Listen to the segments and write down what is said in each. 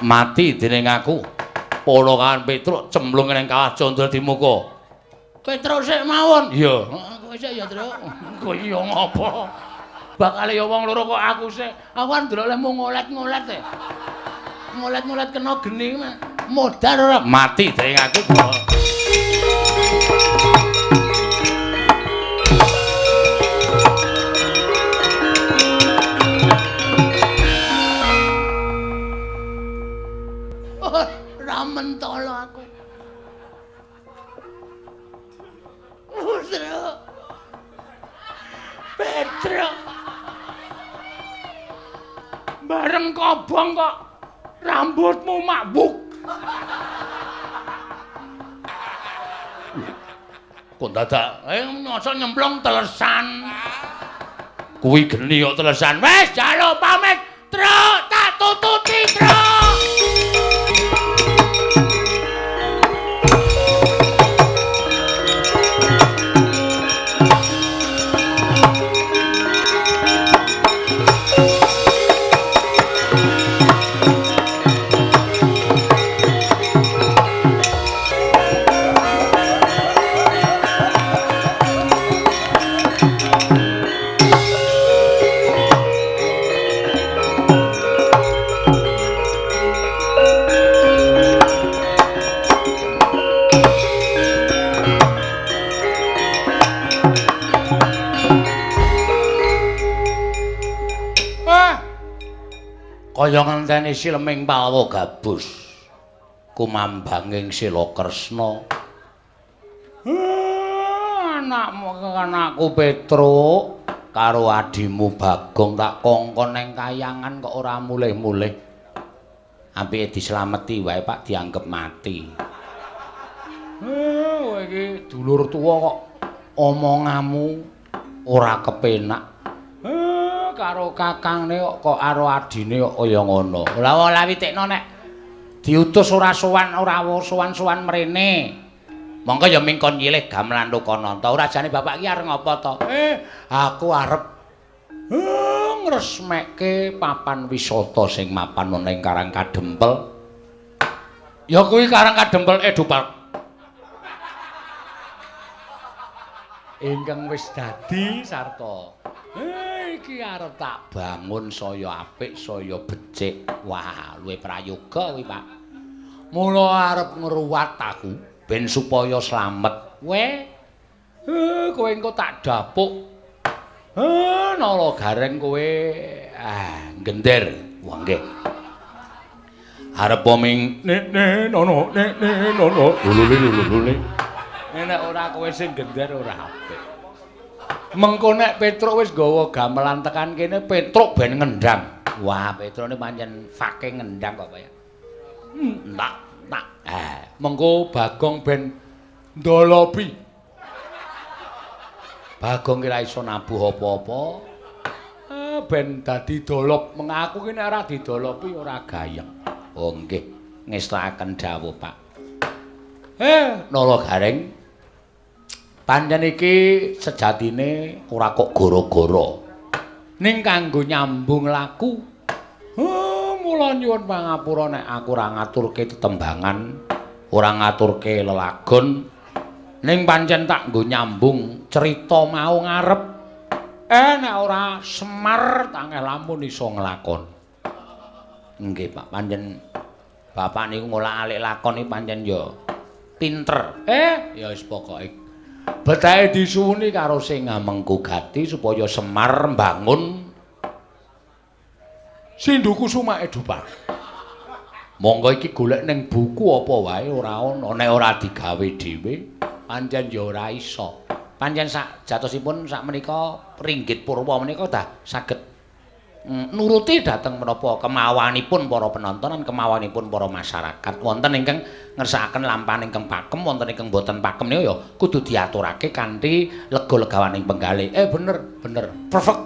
mati dening aku. Ponokan Petruk cemplung ning kawah Candra Dimuka. Petruk sik mawon. Iya. Kowe sik ya, Truk. Kowe iya ngopo? Bakal ya wong loro kok aku sik. Aku kan ndelok lemu ngolet-ngolet e. Ngolet-ngolet kena geni modar ora mati dening aku. Mentolo aku. Petruk. Bareng kobong kok rambutmu mabuk. Kok dadak nyosok nyemplung telesan. Kuwi geni kok telesan. Wes jaluk pamit, Truk, tak tututi, Truk. Kaya ngenteni Sileming Palwa gabus kumambanging Sila Kresna. Anakku Petruk karo adimu Bagong tak kongkon ning kayangan kok ora mulih-mulih. Apike dislameti wae Pak dianggep mati. Kowe iki dulur tuwa kok omonganmu ora kepenak. Karo kakangne kok karo adine kok kaya ngono. Lah ora witekno nek diutus ora sowan-sowan mrene. Monggo ya mingkon nyilih gamelan Lokananta. Ora jane bapak iki arep ngopo to? Aku arep ngresmekke papan wisata sing mapan ana ing Karang Kadempel. Ya kuwi Karang Kadempel Edupark. Ingkang wis dadi sarta iki arep tak bangun saya apik saya becik. Wah, luwih prayoga kuwi, Pak. Mula arep ngruwat aku ben supaya slamet. Kowe engko tak dapuk. Nala gareng kowe gender. Wah, nggih. Arep poming nono lulule. Nek ora kowe sing gender ora apik. Mengko nek Petruk wis nggawa gamelan tekan kene Petruk ben ngendang. Wah, Petruk ini pancen fake ngendang kok ya. Tak. Mengko Bagong ben ndolopi. Bagong kira iso nabuh apa-apa. Ben dadi dolop. Mengaku ki nek ora didolopi ora gayeng. Oh nggih, ngestakaken dawuh, Pak. Nala Gareng. Pancen iki sejatine ora kok gara-gara. Ning kanggo nyambung laku. Mula nyuwun pangapura nek aku ora ngaturke tetembangan, ora ngaturke lelagon. Ning pancen tak nggo nyambung cerita mau ngarep. Nek ora Semar tangeh lamun iso nglakon. Nggih, Pak, pancen Bapak niku ngolah-alik lakon iki pancen ya pinter. Ya wis pokoke betahe disuwuni karo sing ngamengku gati supaya Semar mbangun Sindu Kusuma Edupark. Monggo iki golek ning buku apa wae ora ana nek ora digawe dhewe pancen ya ora iso. Pancen sak jatosipun sak menika ringgit purwa menika dah saged nuruti dhateng menapa kemawanipun para penonton lan kemawanipun para masyarakat. Wonten ingkang ngersakaken lampahan ingkang pakem, wonten ingkang boten pakem niku ya kudu diaturake kanthi lega-legawaning penggalih. Bener. Perfect.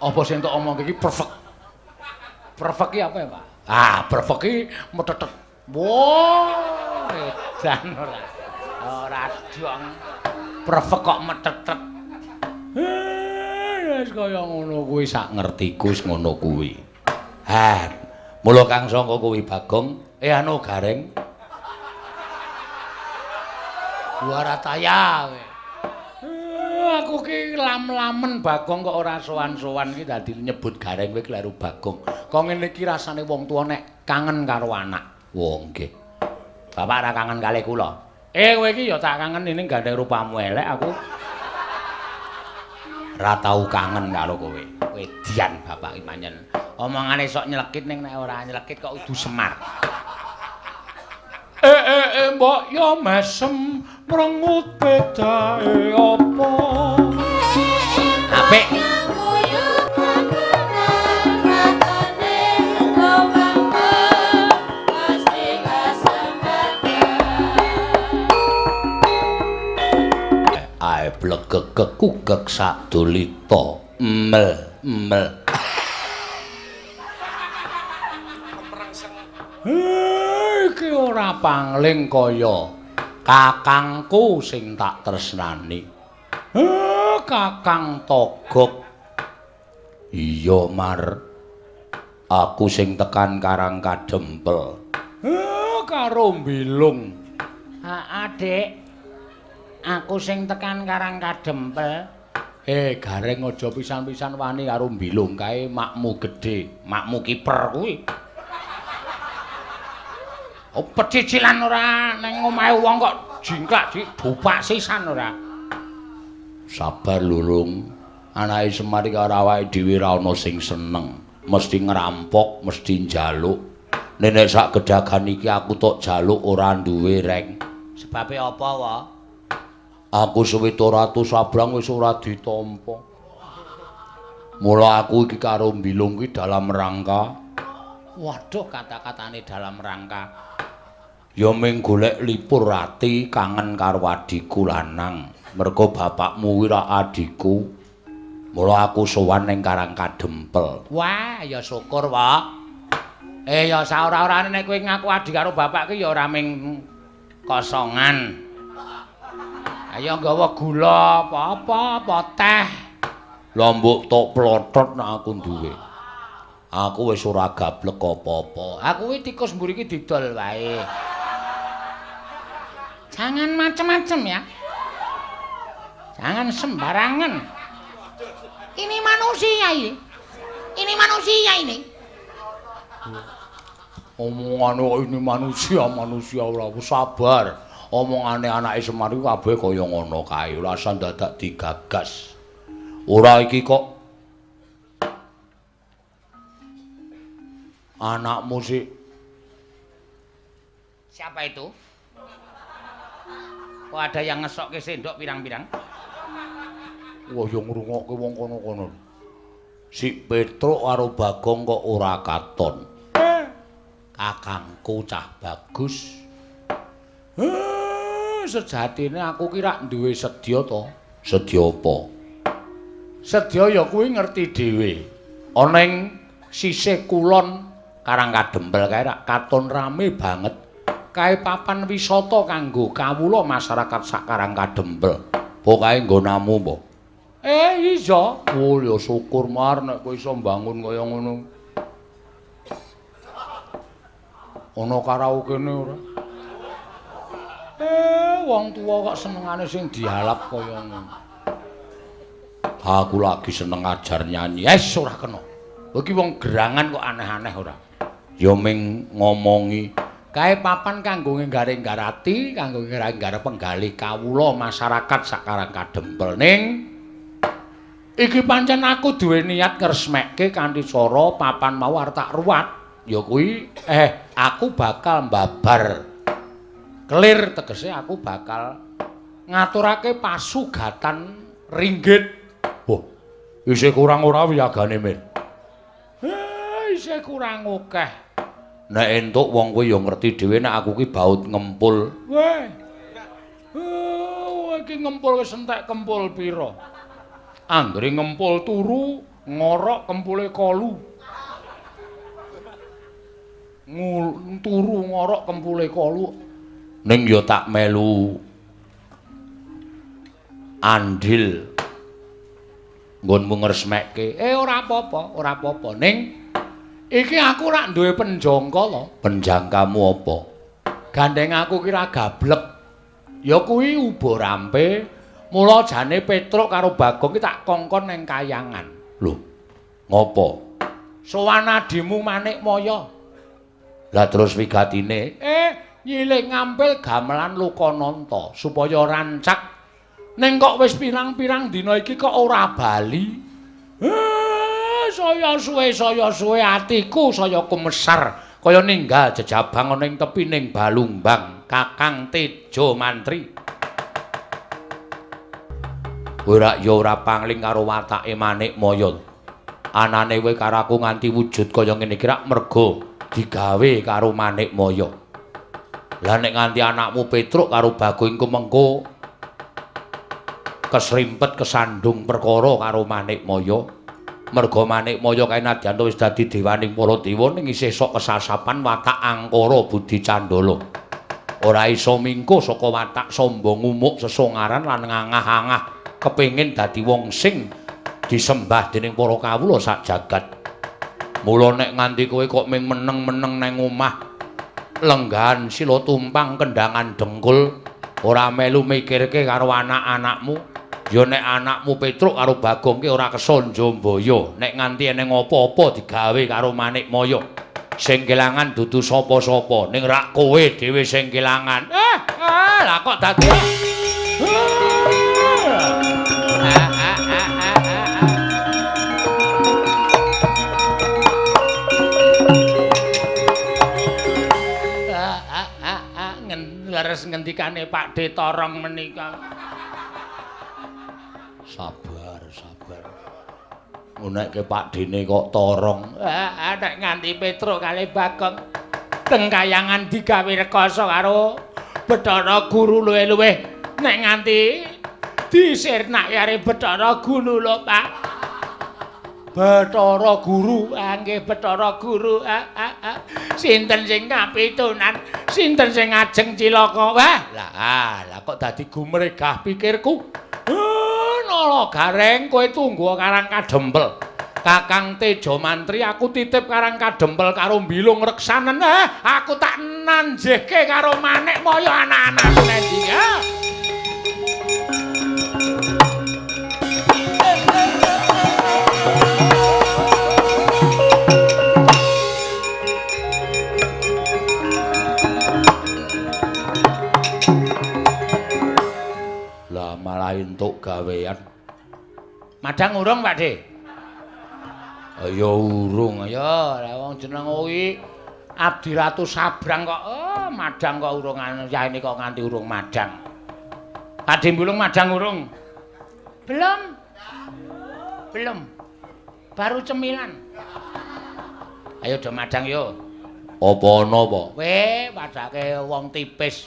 Apa sing entuk omong iki perfect. Perfect iki apa ya, Pak? Perfect iki metetet. Wah, edan ora. Ora dong. Perfect kok metetet. Wis kaya ngono kuwi sak ngertiku wis ngono kuwi. Ha, mula kang sangka kuwi Bagong, anu Gareng. Warataya. Aku ki lam-lamen Bagong kok ora sowan-sowan ki dadi nyebut Gareng kowe kleru Bagong. Kok ngene iki rasane wong tuwa nek kangen karo anak. Wong nggih. Bapak ora kangen kalih kula. Kowe iki ya tak kangen ini gandeng rupamu elek aku. Ora tau kangen karo kowe. Wedian bapak iki manyen. Omongane sok nyelekit ning nek ora nyelekit kok udu semar. Mbok ya mesem mrengut bedae apa? Apik. Ae blegek kugek sadolita mel. Iki ora pangling kaya kakangku sing tak tresnani. Kakang Togok. Iya, Mar. Aku sing tekan Karang Kadempel. Karo Mbilung. Adik. Aku sing tekan Karang Kadempel. Gareng aja pisan-pisan wani karo Mbilung kae makmu gedhe, makmu kiper kuwi. Pecicilan ora ning omahe wong kok jingklak didupak sisan ora. Sabar Lulung. Anake Semar iki karo awake dhewe ra ana sing seneng. Mesti ngerampok, mesti njaluk. Nek sak gedhagan iki aku tok jaluk ora duwe reng. Sebabe apa, wa? Aku suwita ratu sabrang wis ora ditampa. Mula aku iki karo Mbilung ki dalam rangka. Waduh, kata-katane dalam rangka. Ya ming golek lipur ati kangen karo adhiku lanang. Merga bapakmu kuwi ra adhiku. Mula aku sowan ning Karang Kadempel. Wah, ya syukur, Wak. Ya saora-orane nek kowe ngaku adhi karo bapak ki ya ora ming kosongan. Ayo nggawa gula apa teh. Lombok tok plothot nek aku duwe. Aku wis ora gablek apa-apa. Aku kuwi tikus mburi iki didol wae. Jangan macem-macem ya. Jangan sembarangan. Ini manusia ini. Ini manusia ini. Omongane kok ini manusia ora sabar. Omongane anake Semar iki kabeh kaya ngono kae. Ora usah dadak digagas. Ora iki kok anakmu sih. Siapa itu? Kok ada yang ngesokke sendok pirang-pirang? Wah, yo ngrungokke wong kono-kono. Si Petruk karo Bagong kok ora katon. Kakangku cah bagus. Sejatine aku ki rak duwe sedya to. Sedya apa? Sedya ya kuwi ngerti dhewe. Ana ing sisih kulon Karang Kadempel kae rak katon rame banget. Kae papan wisata kanggo kawula masyarakat sak Karang Kadempel. Pokoke nggonamu apa? Iya. Oh, ya syukur Mar nek kowe iso mbangun kaya ngono. Ana karaokene ora? Wong tuwa kok senengane sing dialap kaya ngono. Aku lagi seneng ajar nyanyi. Ora kena. Iki wong gerangan kok aneh-aneh ora. Ya ming ngomongi kae papan kanggo nggareng-garati, kanggo nggareng penggalih kawula masyarakat sak Karang Kadempel. Ning iki pancen aku duwe niat ngresmekke kanthi cara papan mau arep tak ruwat. Ya kuwi aku bakal mbabar. Clear tegese aku bakal ngaturake pasugatan ringgit. Wah, isih kurang ora wiyagane, Mir? Isih kurang akeh. Nek entuk wong kowe ya ngerti dhewe nek aku ki baut ngempul. Weh. Iki ngempul wis entek kempul pira? Anggere ngempul turu, ngorok kempule kolu. Turu ngorok kempule kolu. Ning ya tak melu andil nggonmu ngresmekke. Ora apa-apa, ora apa-apa. Ning Iki aku rak duwe penjangka lho. Penjangkamu apa? Gandeng aku kira gablek. Ya kuwi ubo rampe. Mula jane Petruk karo Bagong ki tak kongkon ning kayangan. Lho. Ngopo? Sowan adimu Manik Maya. Lah terus wigatine? Nyilik ngampil gamelan Lokananta supaya rancak. Ning kok wis pirang-pirang dina iki kok ora bali. Saya suwe atiku saya kumesar kaya ninggal jejabang ana ing tepining Balumbang Kakang Tejo Mantri. Ora ya ora pangling karo watake Manik Maya. Anane kowe karo aku nganti wujud kaya ngene iki rak merga digawe karo Manik Maya. Lah nek nganti anakmu Petruk karo Bagong iku mengko kesrimpet kesandung perkara karo Manik Maya. Merga Manik Maya kae nadyan wis dadi dewaning para dewa ning isih sok kesasapan watak angkara budi candala. Ora iso mingko saka watak sombong umuk sesongaran lan ngangah-angah kepengin dadi wong sing disembah dening para kawula sak jagat. Mula nek nganti kowe kok ming meneng-meneng nang omah lenggahan sila tumpang kendangan dengkul ora melu mikirke karo anak-anakmu. Ya nek anakmu Petruk karo Bagong ki ora kesonjo mbaya nek nganti eneng apa-apa digawe karo Manik Maya. Sing kelangan dudu sapa-sapa ning rak kowe dhewe sing kelangan. Lah kok dadi leres ngendikane Pak D Torong menika. Sabar. Nek Pak Dene kok torong. Nek nganti Petruk kali Bagong teng kayangan digawe rekoso karo Bathara Guru luwih-luwih. Nek nganti disirnak karo Bathara Guru lho, Pak. Bathara Guru, nggih Bathara Guru. Sinten sing kapitunan, sinten sing ajeng cilaka. Wah, lah kok dadi gumregah pikirku. Nala gareng kowe tunggu Karang Kadempel. Kakang Tejo Mantri aku titip Karang Kadempel karo mbilung reksanen. Aku tak nanjehke karo Manik Maya anak-anakku nendi ya. Malah entuk gawean. Madang urung, Pak De? Ya urung ya. Lah wong jeneng kuwi Abdi Ratu Sabrang kok madang kok urung yaene kok nganti urung madang. Pak De mbulung madang urung? Belum. Baru cemilan. Ayo do madang yo. Apa ana apa? Padake wong tipis.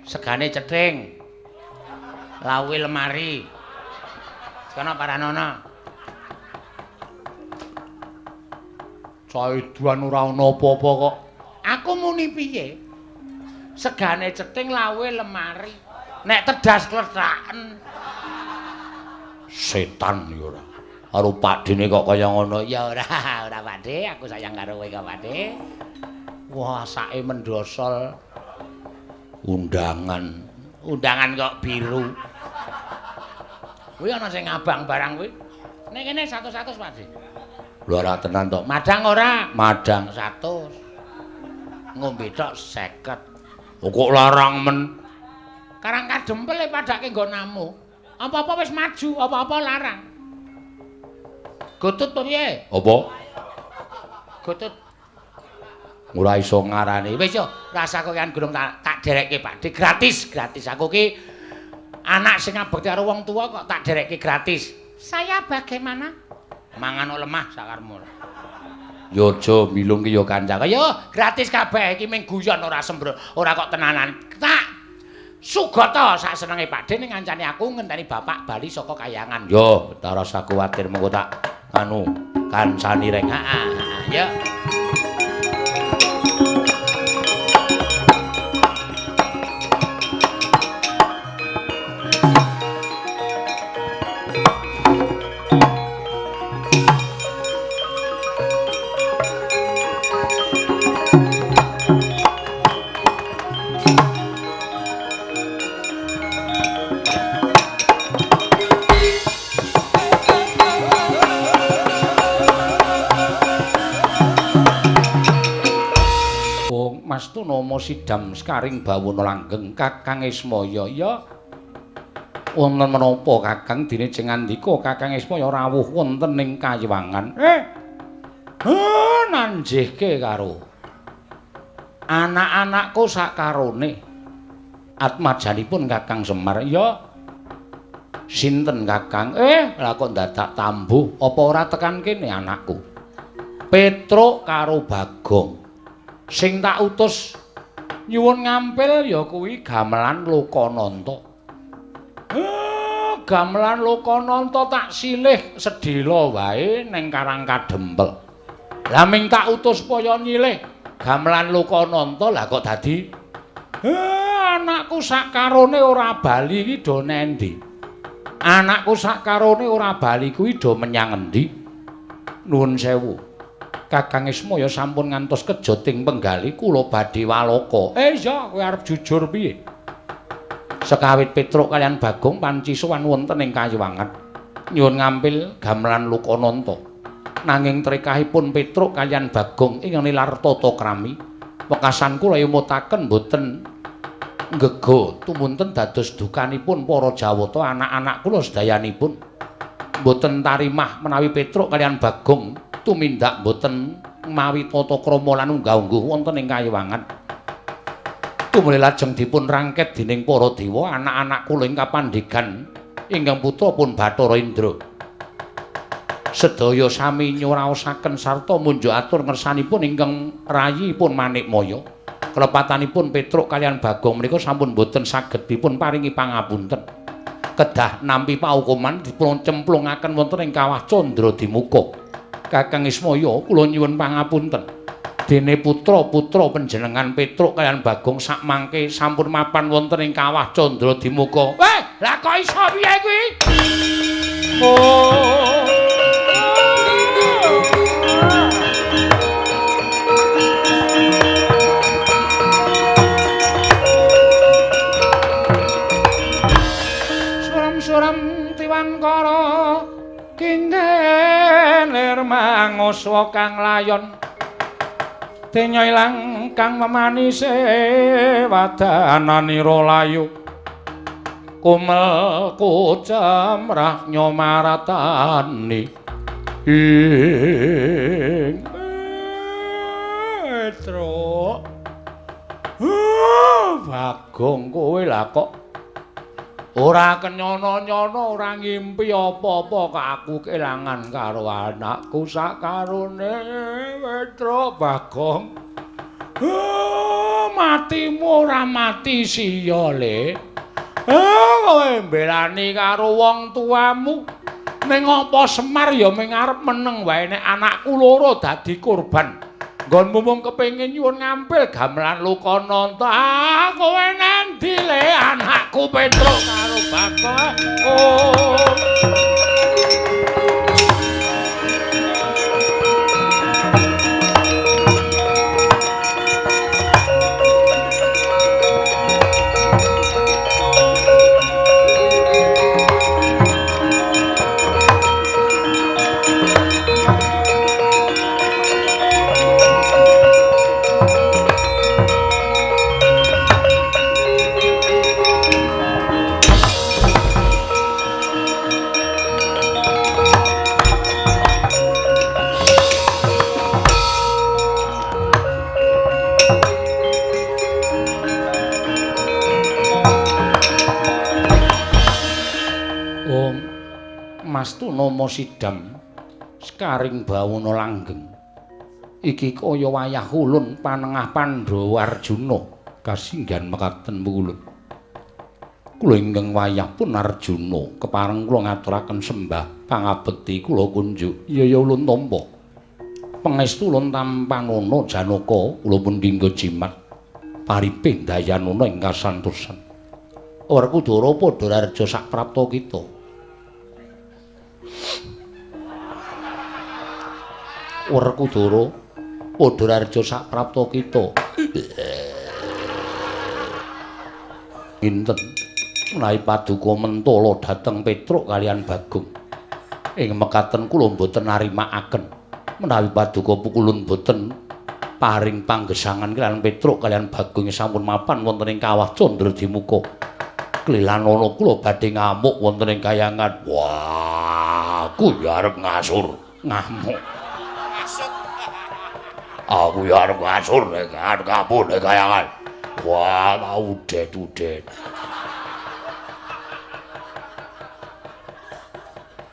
Segane cething. Lawi lemari. Kono Paranana. Caiduan ora ana apa-apa kok. Aku muni piye? Segane cething lawe lemari. Nek tedas kletaken. Setan ya ora. Karo Pak Dene kok kaya ngono. Ya ora Pak De, aku sayang karo kowe kok Pak De. Wah, sake mendosol. Undangan kok biru. Kuwi ana sing abang barang kuwi. Nek kene 100 Pak De. Lho ora tenan to. Madang ora? Madang 100. Ngombe tok 50. Kok larang men. Karang Kadempel padake nggo namu. Apa-apa wis maju, apa-apa larang. Gotut piye? Apa? Gotut. Ora iso ngarani. Wis yo, rasa kowean gurung tak derekke Pak De gratis. Aku ki anak sing ngabekti karo wong tua kok tak derekke gratis. Saya bagaimana? Mangan lemah sakarmu. Yo aja milung ki yo kancang. Yo gratis kabeh iki ming guyon ora sembro, ora kok tenanan. Tak sugata sak senenge Pak De ning ngancani aku ngenteni bapak bali saka kayangan. Yo, ora usah kuwatir mengko tak kancani reng. Yo. Mastunama Sidam Skaring Bawana Langgeng Kakang Ismaya ya wonten menapa Kakang dene jeng ngandika Kakang Ismaya rawuh wonten ing Kayiwangan nanjihke karo anak-anakku sakarone atmajanipun Kakang Semar ya sinten Kakang lah kok dadak tambuh apa ora tekan kene anakku Petruk karo Bagong sing tak utus nyuwun ngampil ya kuwi gamelan Lokananta. Gamelan Lokananta tak silih sedhela wae ning Karang Kadempel. Lah ming tak utus supaya nyilih gamelan Lokananta lah kok dadi anakku sakarone ora bali iki do nendi. Anakku sakarone ora bali kuwi do menyang endi? Nuwun sewu. Kakang Ismaya sampun ngantos kejoting penggali kula badhe waloka. Iya, kowe arep jujur piye? Sekawit Petruk kaliyan Bagong panci sowan wonten ing Kayiwangan. Nyuwun ngampil gamelan Lokananta. Nanging trekahipun Petruk kaliyan Bagong ing nilar tata krami. Wekasan kula yumutaken boten ngego tumunten dados dukanipun para Jawata anak-anak kula sedayanipun. Boten tarimah menawi Petruk kaliyan Bagong tumindak boten mawi tata krama lan unggah-ungguh wonten ing Kayiwangan. Tumuli lajeng dipun rangket dening para dewa anak-anak kula ing kapandhegan ingkang putra pun Bathara Indra. Sedaya sami nyuraosaken sarta munjuk atur ngersanipun ingkang rayipun Manikmaya. Kelepatanipun Petruk kaliyan Bagong menika sampun boten saged dipun paringi pangapunten. Kedah nampi paukuman dipun cemplungaken wonten ing kawah Candra Dimuka. Kakang Ismaya kula nyuwun pangapunten. Dene putra-putra panjenengan Petruk kaliyan Bagong sak mangke sampun mapan wonten ing kawah Candra Dimuka. Lah kok iso piye kuwi? Suram-suram Tiwankara Kinggen lir manguswa kang layon denya ilang kang memanise wadananira layu kumel kucemrah nyomaratani ing Petruk Bagong kowe lah kok ora kenyono-nyono ora ngimpi apa-apa kok aku kelangan karo anakku sakarone Petruk Bagong. Matimu ora mati siya le. Kowe mbelani karo wong tuamu ning apa Semar ya ming arep meneng wae nek anakku loro dadi korban. Nggonmu mung kepengin nyuwun ngampil gamelan Lokananta. Kowe nendi le anakku Petruk karo Bagong? Mastunama Sidam Skaring Bawana Langgeng iki kaya wayah ulun panengah Pandhawa Arjuna kasinggan mekaten mulun kula ingkang wayah pun Arjuna kepareng kula ngaturaken sembah pangabekti kula kunjuk ya ulun tampa pangestu ulun tampanana Janaka kula pun dinggo jimat pariping dayanana ing kasantosan Werkudara padha raja sak prapta kita Werkudara padha raja sak prapta kita. Pinten menawi paduka mentala dhateng Petruk kaliyan Bagong. Ing mekaten kula boten narimakaken menawi paduka pukulun boten paring panggesangan kaliyan Petruk kaliyan Bagong sampun mapan wonten ing kawah Candra Dimuka. Klilanana kula badhe ngamuk wonten ing kayangan. Wah, aku ya arep ngasur. Ngamuk. Aku ya arep ngasur nek kapun nek kayangan. Wah, tak udet-udet.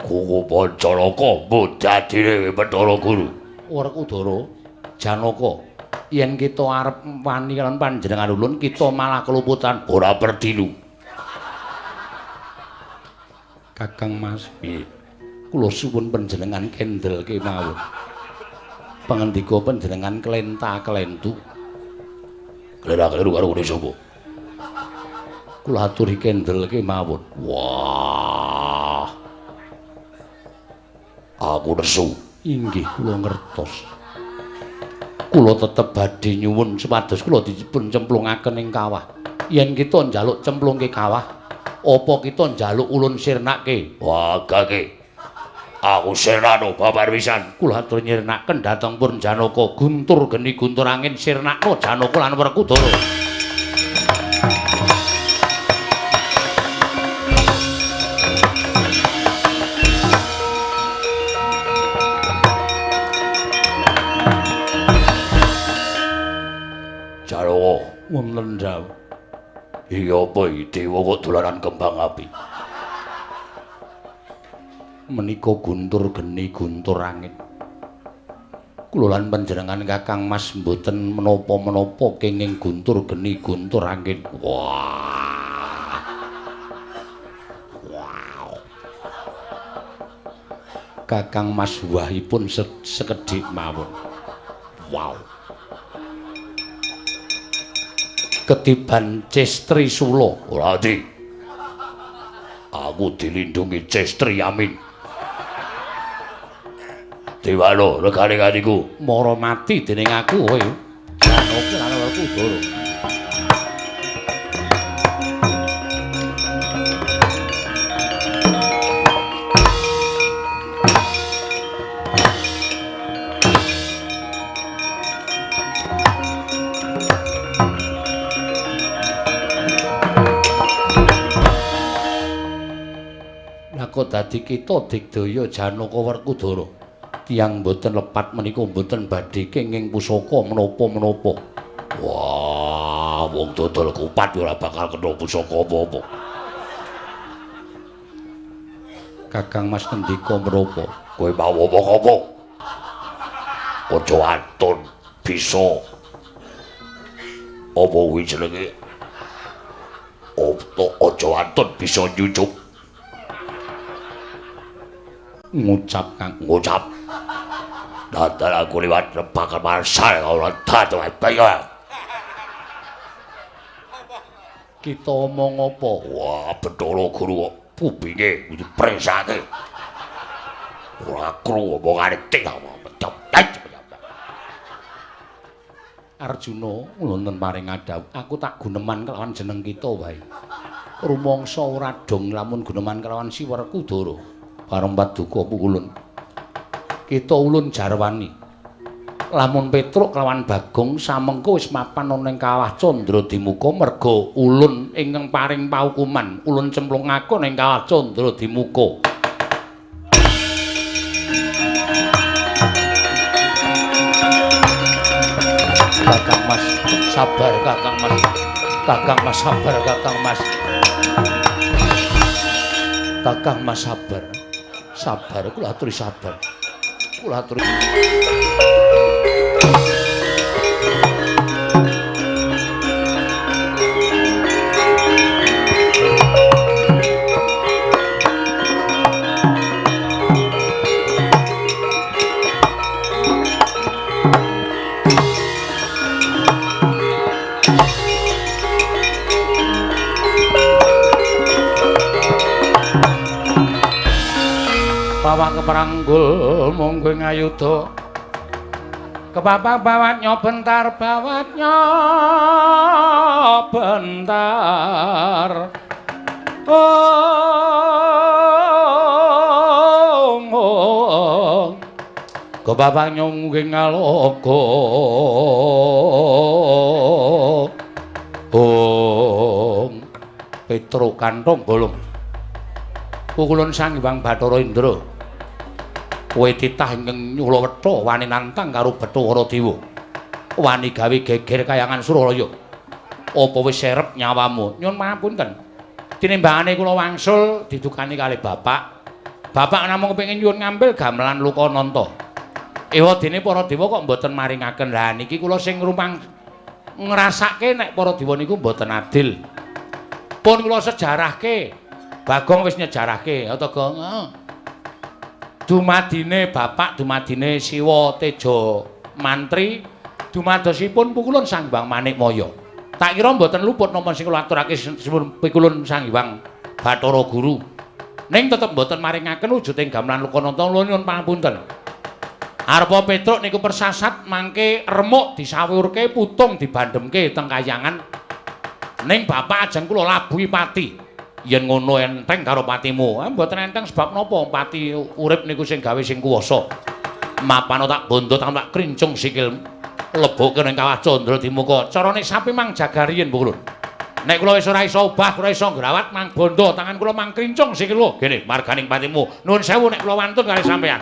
Kuku Pancaraka bodadine Bathara Guru. Werkudara, Janaka, yen kita arep wani kaliyan panjenengan ulun, kita malah keluputan ora perdilu. Kakang Mas, piye? Kula suwun panjenengan kendelke mawon. Pangendika panjenengan klenta-klentu. Klera-kleru karo kene sapa? Kula aturi kendelke mawon. Wah. Aku nesu. Inggih kula ngertos. Kula tetep badhe nyuwun supados kula dipun cemplungaken ing kawah. Yen kita njaluk cemplungke kawah, apa kita njaluk ulun sirnake? Wah, gage. Aku sirnano babar pisan. Kula atur nyirnaken dhateng pun Janaka, guntur geni guntur angin sirnakno Janaka lan Werkudara. Wonten dawuh. Iya apa dewa kok dolanan kembang api. Menika guntur geni guntur angin. Kula lan panjenengan Kakang Mas mboten menapa-menapa kenging guntur geni guntur angin. Wah. Wow. Kakang Mas wahipun sekedhik mawon. Wow. Ketiban Cestri Sula. Ora ati. Aku dilindungi Cestri Amin. Dewano regane katiku mara mati dening aku kowe. Janaka lan Werkudara. Kok dadi kita digdaya Janaka Werkudara. Tiyang boten lepat menika boten badhe kenging pusaka menapa-menapa. Wah, wong dodol kupat ora bakal kena pusaka apa-apa. Kakang Mas ngendika menapa? Kowe mau apa-apa? Aja antun bisa. Apa kuwi jenenge? Aja antun bisa nyucuk. Ngucap Kang, ngucap. Dadan aku liwat bakal marsal ora dadi bae. Kita omong apa? Wah, Bathara Guru kupinge dipresake. Ora krungu omongane tik Arjuna wonten paring adhawuh, aku tak guneman kelawan jeneng kita wae. Rumangsa ora dong lamun guneman kelawan Si Werkudara. Pareng paduka ulun. Kita ulun jarwani. Lamun Petruk kelawan Bagong samengko wis mapan ana ing kawah Candra Dimuka merga ulun ingkang paring paukuman, ulun cemplungaken ing kawah Candra Dimuka. Kakang Mas, sabar Kakang Mas. Kakang Mas sabar Kakang Mas. Kakang Mas sabar. Sabar, kula aturi sabar. Kula aturi. Pawak keperanggul monggo ngayuda kepapak bawatnya bentar Gopapang nyungging ngaloga Petruk kantong bolong pukulun Sang Hyang Bathara Indra kowe titah ingkang nyula wetha wani nantang karo Bathara Dewa wani gawe geger kayangan Suralaya apa wis serep nyawamu nyuwun pangapunten tinimbangane kula wangsul didukani kalih bapak namung kepengin nyuwun ngambil gamelan Lukananta ewa dene para dewa kok mboten maringaken. Lah niki kula sing rumang ngrasake nek para dewa niku mboten adil. Pun kula sejarahke. Bagong wis nyejarahke, Ataga. Dumadine bapak, dumadine Siwa Teja Mantri, dumadosipun pukulun Sang Hyang Manikmaya. Tak kira mboten luput napa sing kula aturake pikulun Sang Hyang Bathara Guru. Ning tetep mboten maringaken wujuding gamelan Lukananta nyuwun pangapunten. Arepa Petruk niku persasat mangke remuk disawurke putung dibandemke teng kayangan ning bapak ajeng kula labuhi pati yen ngono enteng karo patimu mboten enteng sebab napa pati urip niku sing gawe sing kuwasa mapano tak bondo tak krincung sikil lebokke ning kawah Candra Dimuka carane sapi mang jagariyen pulun nek kula wis ora iso obah ora iso ngrawat mang bondo tangan kula mang krincung sikil lho gene marganing patimu nuwun sewu nek kula wantun kalih sampeyan.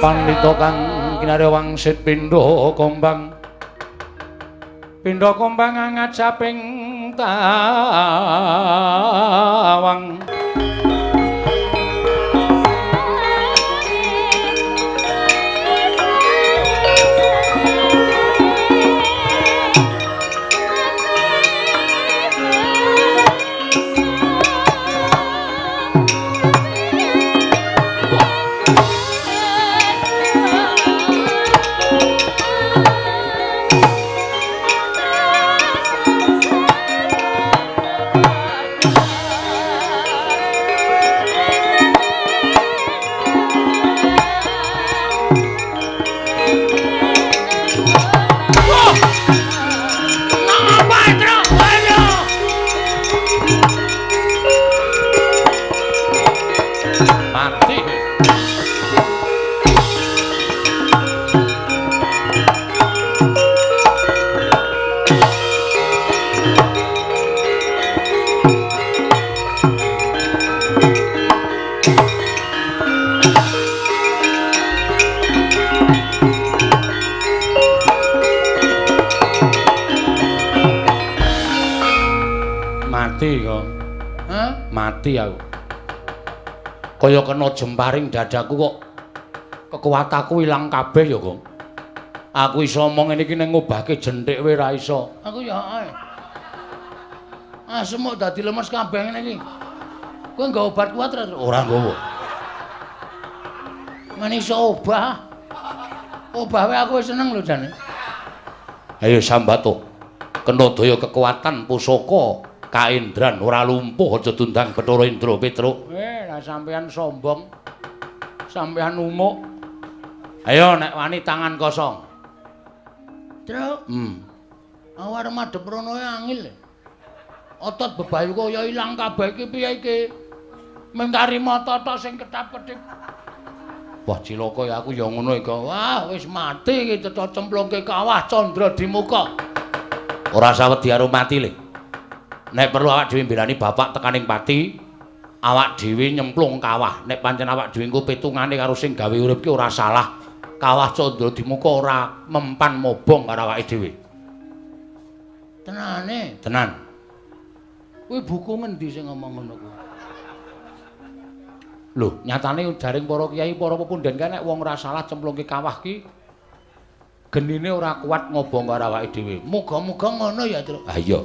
Pandhita kang kinarya wangsit pindha kombang ngajaping tawang mati kok. Hah? Mati aku. Kaya kena jemparing dadaku kok kekuatanku ilang kabeh ya, Gong. Aku iso omong ngene iki ning ngobahke jenthik wae ra iso. Aku ya ae. Semuk dadi lemes kabeh ngene iki. Kowe nggo obat kuat ora nggowo. Men iso obah. Obah wae aku wis seneng lho jane. Ayo Sambato. Kena daya kekuatan pusaka kaendran ora lumpuh aja tundang Bathara Indra Petruk. Lah sampean sombong. Sampean umuk. Ayo nek wani tangan kosong. Truk. Aku arep madhep rono angel. Otot bebayu kaya ilang kabeh iki piye iki? Mengkari mata tok sing ketap-ketip. Wah cilaka ya aku ya ngono iki. Wah wis mati iki cecok cemplungke kawah Candra di muka. Ora sawedi karo mati le. Nek perlu awak dhewe mbelani bapak tekaning pati, awak dhewe nyemplung kawah. Nek pancen awak dhewe engko petungane karo sing gawe urip ki ora salah. Kawah Candra di muka ora mempan mobong karo awake dhewe. Tenane? Tenan. Kuwi buku ngendi sing ngomong ngono kuwi? Lho, nyatane jaring para kiai, para pepundhen kae nek wong ora salah cemplungke kawah ki genine ora kuat ngobong karo awake dhewe. Muga-muga ngono ya, Tru. Ha iya.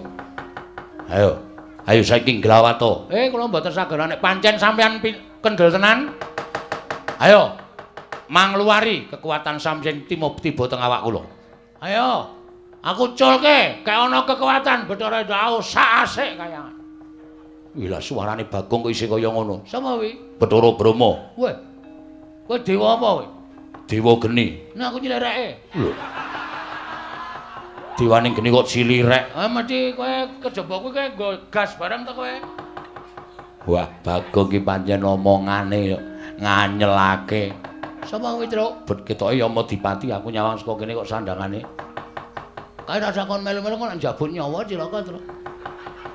Ayo. Ayo saiki nglawato. Kula mboten saged nek pancen sampean kendel tenan. Ayo. Mangluari kekuatan Samsing tiba teng awak kula. Ayo. Aku culke, kae ana kekuatan Bathara Indra sak asik kaya. Wila suarane Bagong kok isih kaya ngono. Sapa kuwi? Bathara Brahma. Weh. Kowe dewa apa kowe? Dewa geni. Nek aku nyilireke. Lho. Dewane geni kok cilirek. Mesti kowe kejaba kuwi kowe nggo gas bareng to kowe. Wah, Bagong ki pancen omongane nganyelake. Sapa kuwi, Truk? Bet ketoke Yama Dipati aku nyawang saka kene kok sandangane. Kae rasa kon melu-melu kok njabut nyawa cilaka, Truk.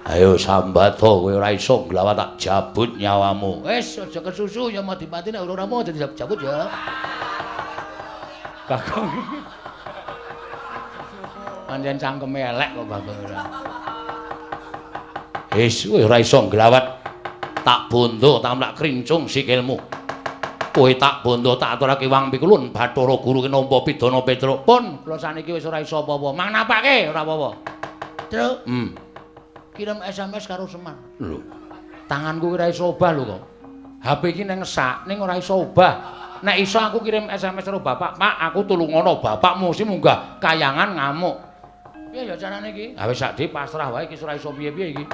Ayo Sambato kowe ora iso glawat tak jabut nyawamu. Wis aja kesusu Yama Dipati nek ora mau dadi jabut ya. Bagong. Pancen cangkeme elek kok Bagong ora. Wis kowe ora iso glawat tak bondo tak mlak krincung sikilmu. Kowe tak bondo tak aturake wang pikulun Bathara Guru nampa pidana Petruk. Pun kula saniki wis ora iso apa-apa. Mang napake ora apa-apa. Truk. Kirim SMS karo Semar. Lho. Tanganku ora iso obah lho kok. HP iki ning ngesak ning ora iso obah. Nek iso aku kirim SMS karo bapak, "Pak, aku tulungono bapakmu sing munggah kayangan ngamuk." Piye ya carane iki? Ha wis sakdi pasrah wae iki ora iso piye-piye iki.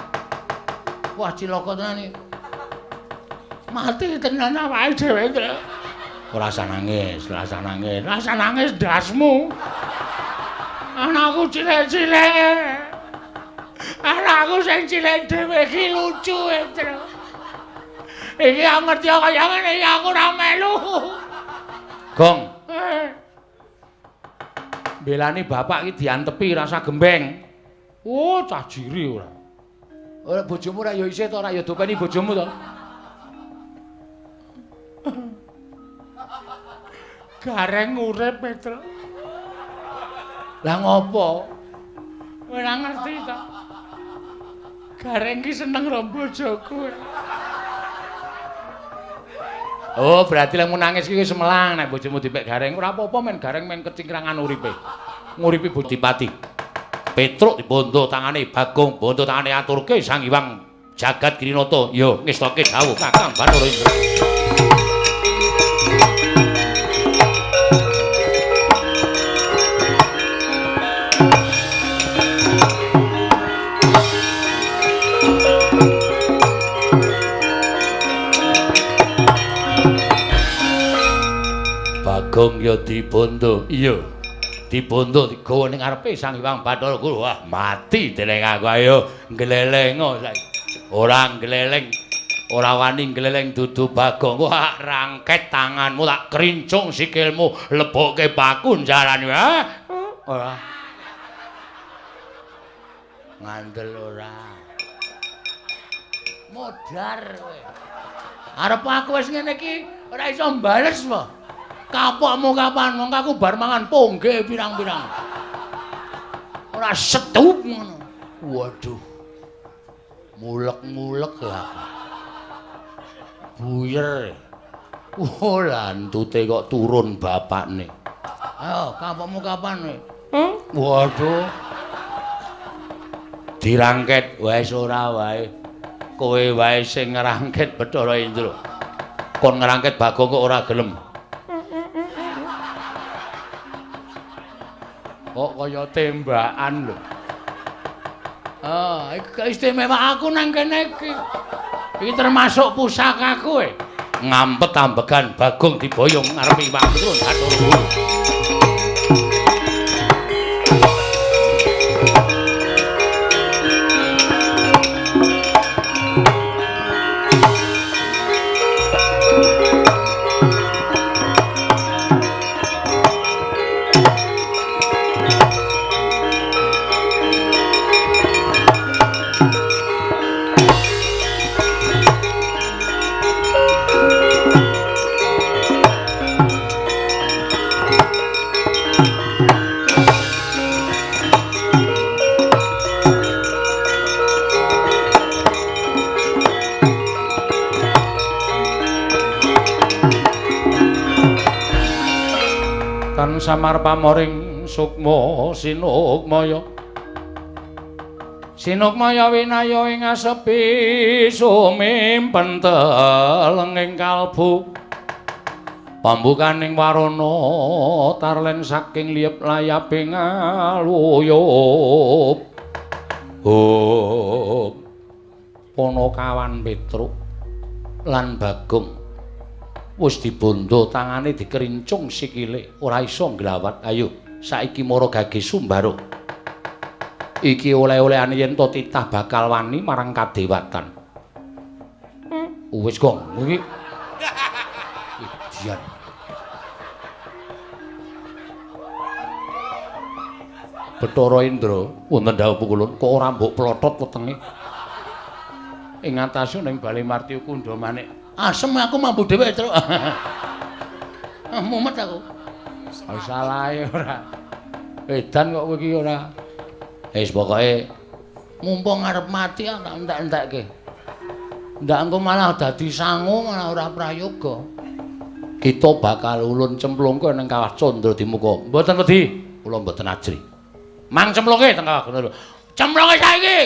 Wah, cilaka tenan iki. Mati tenan awake dhewe. Ora usah nangis, ora usah nangis. Ora usah nangis dasmu. Anakku cilik-cilik. Anakku sing cilik dhewe iki lucu, Tru. Iki aku ngerti kaya ngene iki aku ora melu. Gong. Belani bapak iki diantepi rasa gembeng. Oh, cah jiri ora. Ora bojomu ora ya isih to ora ya dopeni bojomu to? Gareng urip, Petro. Lah ngopo? Ora ngerti to. Gareng ki seneng karo bojoku. Oh, berarti lek nangis ki wis melang nek bojomu dipek gareng. Ora apa-apa men gareng men kecingkrangan uripe. Nguripi Bodipati. Petruk dibondo tangane Bagong, bondo tangane aturke Sang Hyang Jagat Kirinata. Yo ngestake dawuh Kakang Bathara Indra. Bagong ya dibondo. Iya. Dibondo digawa ning ngarepe Sang Hyang Bathara Guru. Wah, mati dening aku ayo nglelengo saiki. Ora ngleleng. Ora wani ngleleng dudu Bagong. Wah, rangket tanganmu tak krincung sikilmu, lebokke baku jarane. Ora. Ngandel ora. Modar kowe. Arep aku wis ngene iki ora iso mbales wae. Kapokmu kapan wong aku bar mangan pongge pirang-pirang. Ora setup ngono. Waduh. mulek-mulek lah. Buyer. Oh, landute kok turun bapakne. Ayo, kapokmu kapan nih? Waduh. Dirangket wis ora wae. Kowe wae sing ngrangket Bathara Indra. Kon ngrangket Bagong kok ora gelem. Kok kaya tembakan lho. Iki istimewa aku nang kene iki. Iki termasuk pusakaku e. Ngampet ambegan Bagong diboyong ngarepe Iwak Turun Bathara Guru. Samar pamoring sukma sinukmaya sinukmaya winaya ing asepi sumimpen teleng ing kalbu pambukaning warana tarlen saking liyep layaping aluyup Panakawan Petruk lan Bagong wis dibondo tangane dikerincung sikile ora iso nglawat. Ayo saiki mara gage Sumbara iki oleh-olehane yen to titah bakal wani marang kadewatan. Wis Gong iki idian Bathara Indra wonten dawuh pukulun kok ora mbok plotot wetenge ing ngatasé ning Bale Marti Kundha manik. Asem aku mampu dhewe, Truk. Mumet aku. Salahe ora. Edan kok kowe iki ora. Wis pokoke mumpung arep mati tak entek-entekke. Ndak engko malah dadi sangu malah ora prayoga. Kita bakal ulun cemplungke ning Kawah Candra Dimuka. Mboten wedi, kula mboten ajri. Mang cemplungke teng Kawah Candra. Cemplungke saiki.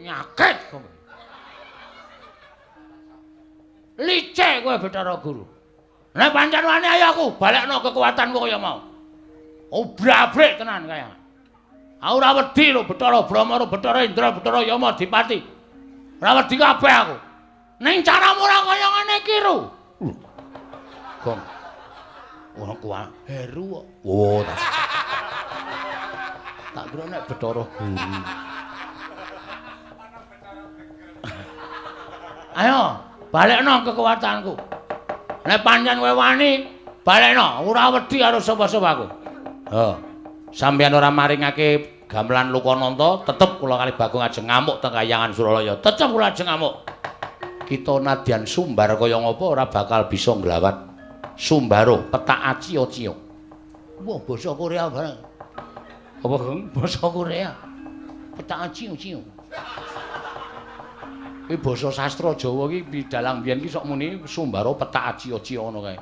Nyakit kowe. Licik kowe Bathara Guru. Nek pancen wani ayo aku balekno kekuatanku kaya mau. Obrak-abrik tenan kaya. Aku ora wedi lho Bathara Brahma, Bathara Indra, Bathara Yama Dipati. Ora wedi kabeh aku. Ning caramu ora kaya ngene iki lho. Gong. Ora kuat heru kok. Oh. Tak kira nek Bathara Guru. Ayo balekno kekuatanku. Nek pancen kowe wani, balekno, ora wedi karo sapa-sapaku. Sampeyan ora maringake gamelan Lokananta, tetep kula kali Bagong ajeng ngamuk teng Kahyangan Suralaya. Tetep kula ajeng ngamuk. Kita nadyan sumbar kaya ngapa ora bakal bisa nglawat Sumbara petak aciya-ciya. Wah, basa Korea bareng. Apa, Gong? Basa Korea. Petak aciya-ciya. Iki basa sastra Jawa iki bidalang biyen iki sok muni Sumbara petak aciya-ciya ngono kae.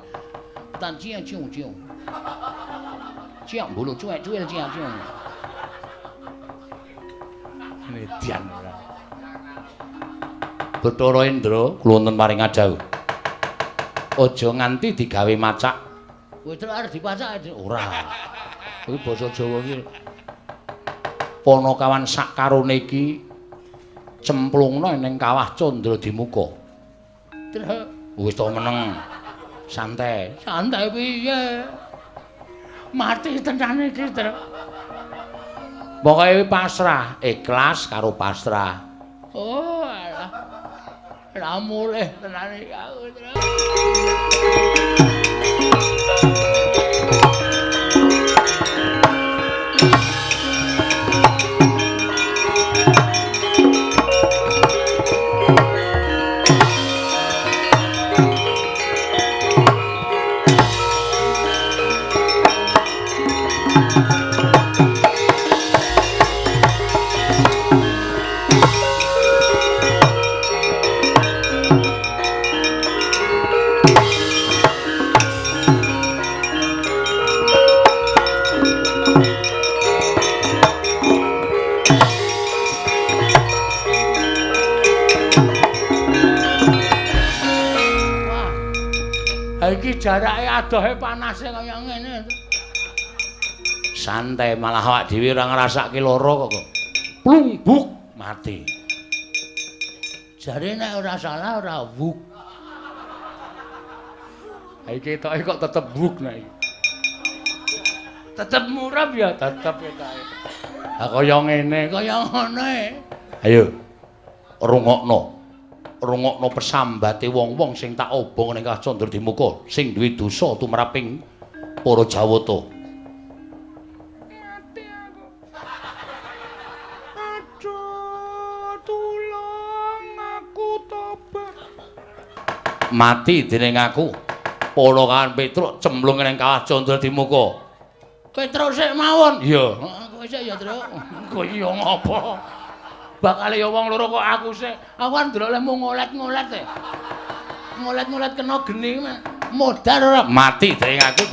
Petak ciya-ciya. Ciak bulu cuek-cuek ciak-ciya. Nedyan ora. Bathara Indra kula wonten paring adhawuh. Aja nganti digawe macak. Kowe terus arep dipacak ora. Kuwi basa Jawa iki. Panakawan sak karone iki cemplungna ning Kawah Candra Dimuka. Wis to meneng. Santai. Santai piye? Mati tenan iki, Tru. Pokoke pasrah, ikhlas karo pasrah. Oh, alah. Ora mulih tenan iki aku, Tru. iki jarake adohe panase kaya ngene. Santai malah awak dhewe ora ngrasake lara kok. Plungbuk mati. Jare nek ora salah ora wuk. Ha iki ketoke kok tetep wuk nek iki. Tetep murab ya tetep ketoke. Ha kaya ngene, kaya ngono e. Ayo. Rungokno pesambate wong-wong sing tak obong ning Kacandra Dimuka sing duwe dosa tumraping para Jawata. Mati aku. Aduh, tulung aku tobat. Mati dening aku. Para kan Petruk cemplung ning Kacandra Dimuka. Petruk sik mawon. Iya, kowe sik ya, Truk. Kowe iya ngopo? Bakal ya wong loro kok aku sik. Aku kan ndelok lemu ngolet-ngolet e. Ngolet-ngolet kena geni modar ora mati dening aku.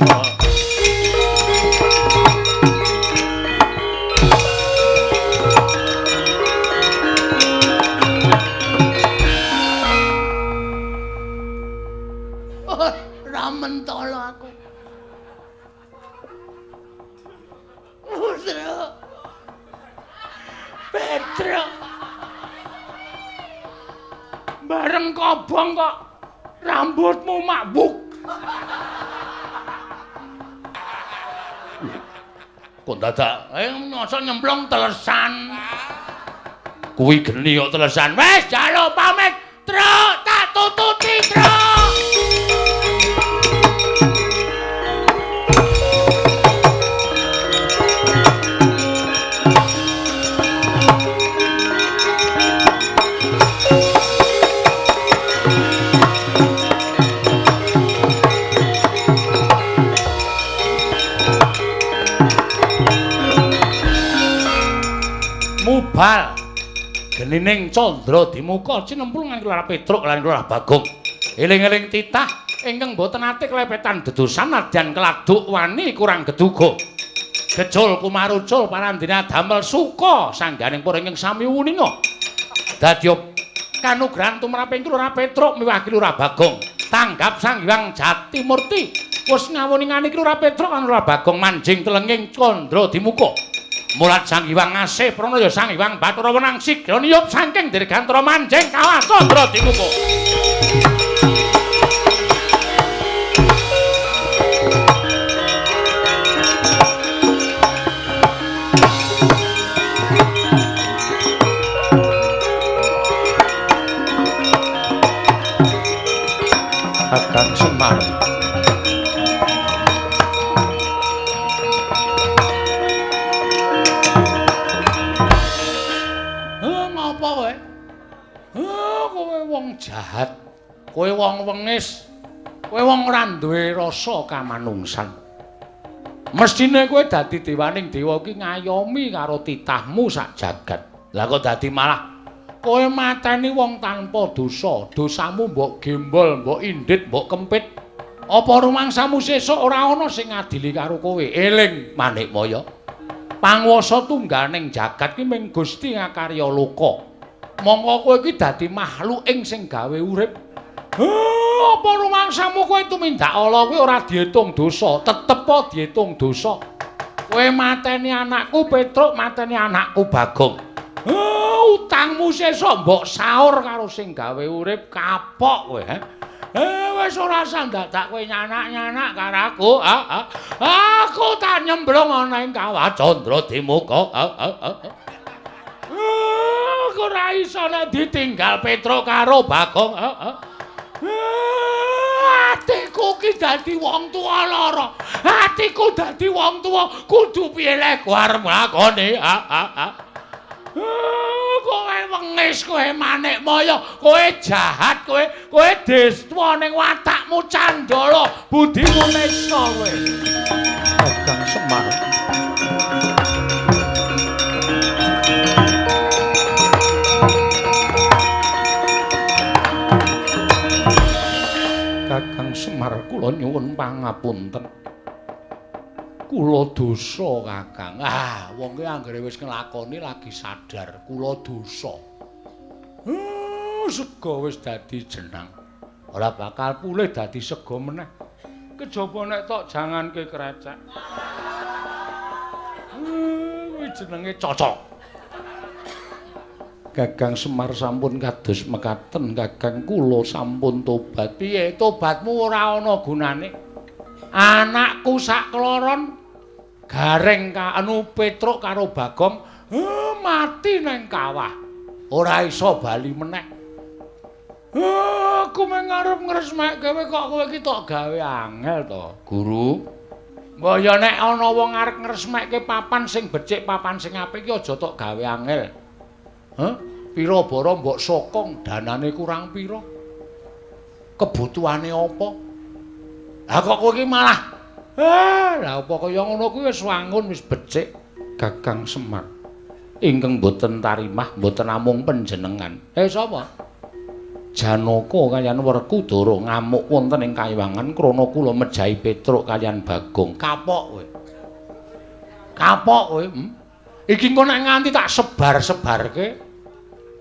Ora mentolo aku. Petruk. Bareng kobong kok rambutmu makbuk. Kok dadak nyosok nyemplung telesan. Kuwi geni kok telesan. Wes jaluk pamit, Truk, tak tututi, Truk. Mubal genining Candra Dimuka cinempul nganggo Petruk lan Lurah Bagong. Eling-eling titah ingkang boten ate klepetan dedosan nadyan keladuk wani kurang geduga. Gejol kumarucul parandina damel suka sangganing para ingkang sami wuninga. Dadi kanugrahan tumraping Lurah Petruk miwah Lurah Bagong. Tanggap Sang Hyang Jatimurti wis ngawuningani Lurah Petruk lan Lurah Bagong manjing telenging Candra Dimuka. Mulat Sang Hyang ngasih pranaya Sang Hyang Bathara Wenang sigra niyup saking dirgantara manjing kawah Candra Dimuka. Kakang Semar jahat, kowe wong wengis, kowe wong ora duwe rasa kamanungsan. Mestine kowe dadi dewaning dewa iki ngayomi karo titahmu sak jagat. Lah kok dadi malah kowe mateni wong tanpa dosa. Dosamu mbok gembol, mbok indit, mbok kempit. Apa rumangsamu sesuk ora ana sing ngadili karo kowe? Eling Manikmaya. Panguwasa tungganing jagat ki mung Gusti ngakarya loka. Mongko kowe iki dadi makhluking sing gawe urip. Apa rumangsamu kowe tumindak ala kowe ora diitung dosa, tetep po diitung dosa. Kowe mateni anakku Petruk, mateni anakku Bagong. Utangmu sesuk mbok saur karo sing gawe urip kapok kowe. Wis ora usah dadak kowe nyanak-nyanak karo aku. Aku tak nyemplung ana ing kawah Candra Dimuka. Aku ora iso nek ditinggal Petruk karo Bagong. Atiku ki dadi wong tuwa lara. Atiku dadi wong tuwa kudu piye lek arep nglakoni. Kowe wengis, kowe Manikmaya, kowe jahat, kowe destva ning watakmu candala, budimu nesa kowe. Kakang Semar. Kakang Semar kula nyuwun pangapunten. Kula dosa, Kakang. Wong ki anggere wis nglakoni lagi sadar kula dosa. Sega wis dadi jenang. Ora bakal pulih dadi sega meneh. Kejaba nek tok janganke krecek. Kuwi jenenge cocok. Kakang Semar sampun kados mekaten, Kakang kula sampun tobat. Piye tobatmu ora ana gunane? Anakku sak kloron Gareng Petruk karo Bagong mati nang kawah. Ora iso bali meneh. Aku mengarep ngresmekke kowe kok kowe iki tok gawe angel to, Guru. Mbok ya nek ana wong arep ngresmekke papan sing becik, papan sing apik iki aja tok gawe angel. Pira bara mbok sokong, danane kurang pira? Kebutuhane apa? Lah kok kowe iki malah lah apa kaya ngono kuwi wis wangun wis becik. Kakang Semar ingkang boten tarimah, boten namung panjenengan. Sapa? Janaka kaliyan Werkudara ngamuk wonten ing kayiwangan krana kula mejahi Petruk kaliyan Bagong. Kapok kowe. Kapok kowe. Iki engko nek nganti tak sebar-sebarke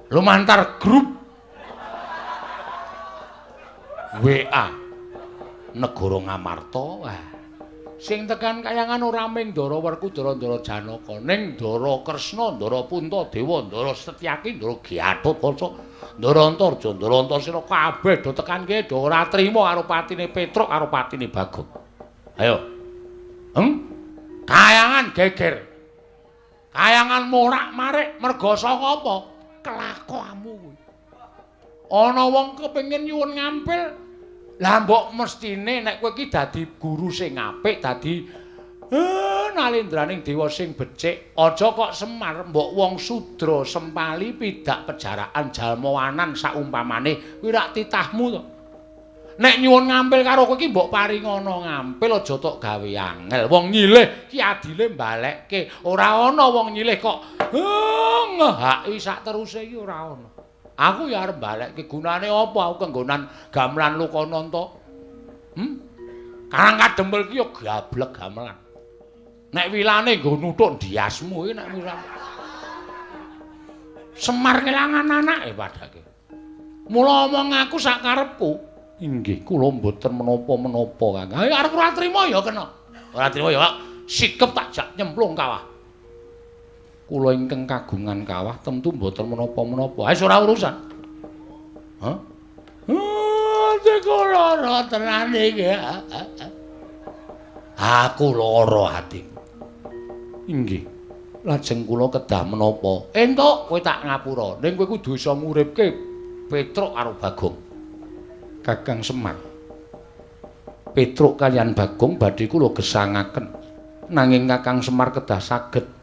lumantar grup WA Negara Ngamarta. Wah. Sing tekan kayangan ora mung Ndara Werkudara, Ndara Janaka, ning Ndara Kresna, Ndara Puntadewa, Ndara Setyaki, Ndara Gatotkaca, Ndara Antarja, Ndara Antarsena kabeh do tekan kene do ora trima karo patine Petruk karo patine Bagong. Ayo. Kayangan geger. Kayangan morak-marik merga saka apa? Kelakuanmu kuwi. Ana wong kepengin nyuwun ngampil. Lah mbok mestine nek kowe iki dadi guru sing apik, dadi nalendraning dewa sing becik, aja kok Semar mbok wong sudra sempali pidak pejarakan jalmawanan saumpamane kuwi rak titahmu to. Nek nyuwun ngampil karo kowe iki mbok paringana ngampil aja tok gawe angel. Wong nyilih ki adile mbalekke, ora ana wong nyilih kok ngehaki sak teruse iki ora ana. Aku ya arep balekke gunane apa aku kenggonan gamelan Lokananta? Karang kadempel ki ya gablek gamelan. Nek wilane nggo nuthuk ndiasmu iki nek wilan. Semar kelangan anake padake. Mula omong aku sak karepku. Inggih, kula mboten menapa-menapa, Kang. Ayo arep ora trima ya kena. Ora trima ya sikep tak jak nyemplung kawah. Kula ingkang kagungan kawah tentu mboten menapa-menapa. Wis ora urusan. Atiku lara tenan iki. Aku lara atiku. Inggih. Lajeng kula kedah menapa? Entuk kowe tak ngapura. Ning kowe kudu iso nguripke Petruk karo Bagong. Kakang Semar. Petruk kaliyan Bagong badhe kula gesangaken. Nanging Kakang Semar kedah saged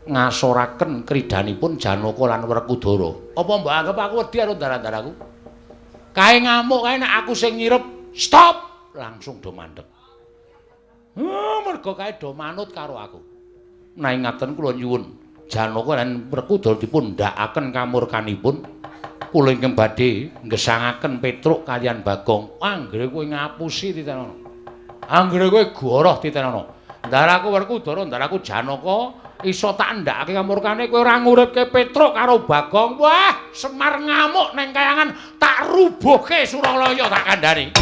ngasoraken kridanipun Janaka lan Werkudara. Apa mbok anggap aku wedi karo ndara-ndaraku? Kae ngamuk kae nek aku sing nyirep, stop, langsung do mandeg. Mergo kae do manut karo aku. Nanging ngaten kula nyuwun, Janaka lan Werkudara dipun ndakaken kamurkanipun. Kula ingkang badhe nggesangaken Petruk kaliyan Bagong. Anggere kowe ngapusi titenono. Anggere kowe goroh titenono. Ndaraku Werkudara, ndaraku Janaka iso tak ndakake kamurkane kowe ora nguripke Petruk karo Bagong. Wah, Semar ngamuk neng kayangan tak rubuhke Suralaya tak kandhani.